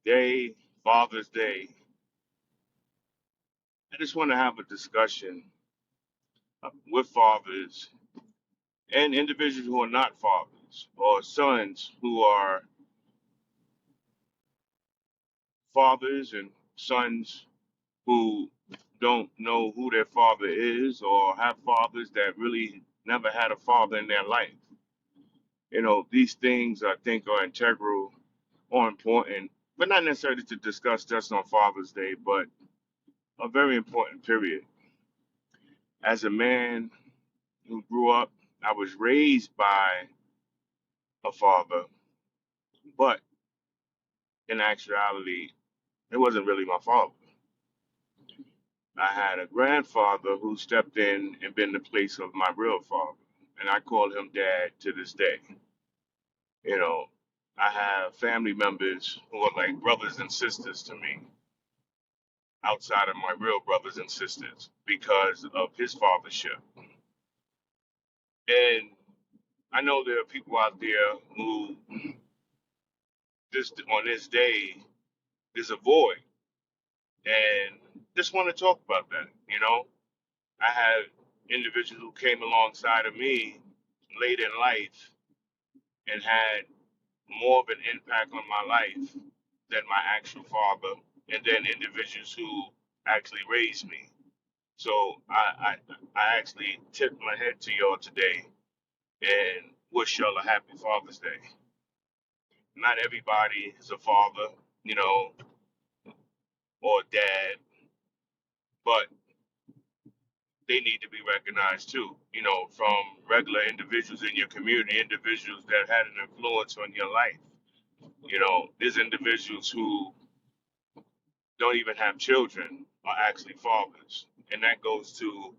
Day, Father's Day, I just want to have a discussion with fathers and individuals who are not fathers or sons who are fathers and sons who don't know who their father is or have fathers that really never had a father in their life. These things I think are integral or important, but not necessarily to discuss just on Father's Day, but a very important period. As a man who grew up, I was raised by a father, but in actuality, it wasn't really my father. I had a grandfather who stepped in and been the place of my real father, and I call him dad to this day. You know, I have family members who are like brothers and sisters to me outside of my real brothers and sisters because of his fathership. And I know there are people out there who just on this day there's a void and just want to talk about that. I had individuals who came alongside of me late in life and had more of an impact on my life than my actual father, and then individuals who actually raised me. So I actually tipped my head to y'all today and wish y'all a happy Father's Day. Not everybody is a father, you know, or dad, but they need to be recognized too, from regular individuals in your community, individuals that had an influence on your life. There's individuals who don't even have children are actually fathers. And that goes to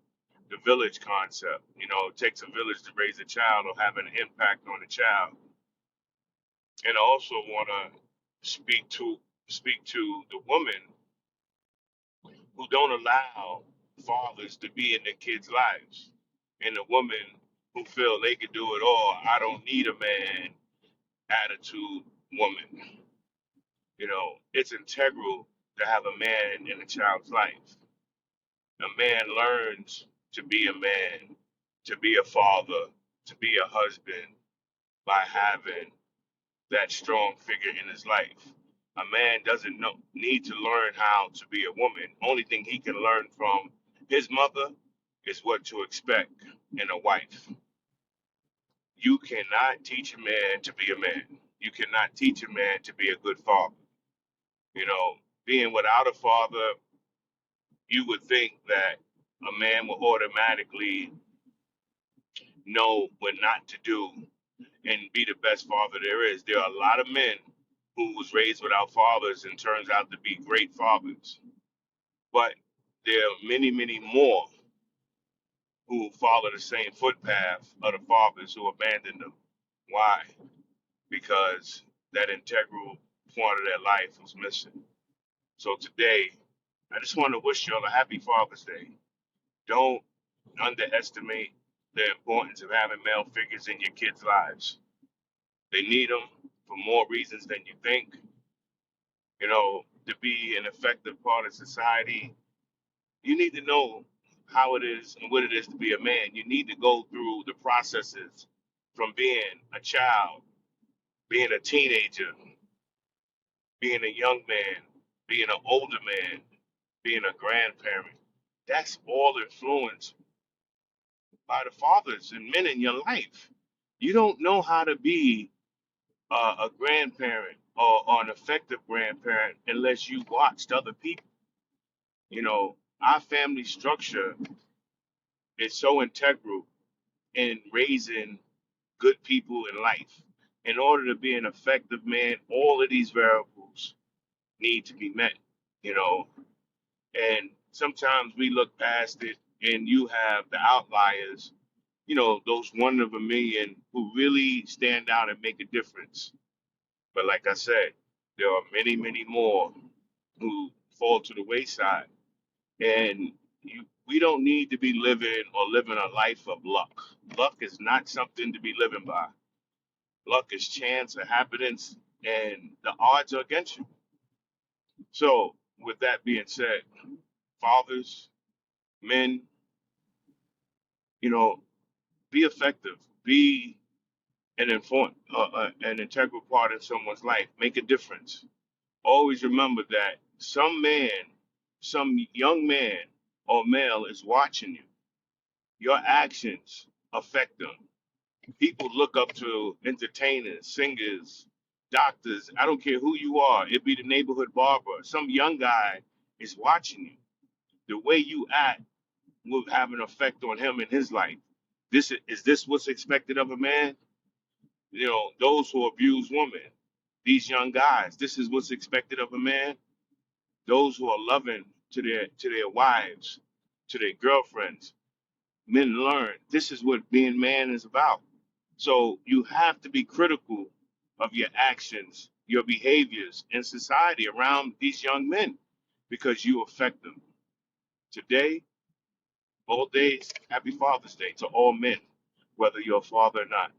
the village concept. It takes a village to raise a child or have an impact on a child. And I also want to speak to the women who don't allow fathers to be in their kids' lives, and the women who feel they can do it all. I don't need a man attitude woman. It's integral to have a man in a child's life. A man learns to be a man, to be a father, to be a husband by having that strong figure in his life. A man doesn't need to learn how to be a woman. Only thing he can learn from his mother is what to expect in a wife. You cannot teach a man to be a man. You cannot teach a man to be a good father. Being without a father, you would think that a man will automatically know what not to do and be the best father there is. There are a lot of men who was raised without fathers and turns out to be great fathers. But there are many, many more who follow the same footpath of the fathers who abandoned them. Why? Because that integral part of their life was missing. So today, I just want to wish y'all a happy Father's Day. Don't underestimate the importance of having male figures in your kids' lives. They need them for more reasons than you think. To be an effective part of society, you need to know how it is and what it is to be a man. You need to go through the processes from being a child, being a teenager, being a young man, being an older man, being a grandparent. That's all influenced by the fathers and men in your life. You don't know how to be a grandparent or an effective grandparent unless you watched other people. Our family structure is so integral in raising good people in life. In order to be an effective man, all of these variables need to be met, you know, and sometimes we look past it and you have the outliers, those one of a million who really stand out and make a difference. But like I said, there are many, many more who fall to the wayside. And we don't need to be living a life of luck. Luck is not something to be living by. Luck is chance or happenance, and the odds are against you. So, with that being said, fathers, men, you know, be effective, be an integral part in someone's life, make a difference. Always remember that some young man or male is watching you. Your actions affect them. People look up to entertainers, singers, doctors. I don't care who you are. It be the neighborhood barber. Some young guy is watching you. The way you act will have an effect on him in his life. This what's expected of a man? Those who abuse women, these young guys. This is what's expected of a man. Those who are loving to their wives, to their girlfriends. Men learn this is what being man is about. So you have to be critical of your actions, your behaviors in society around these young men because you affect them. Today, all days, happy Father's Day to all men, whether you're a father or not.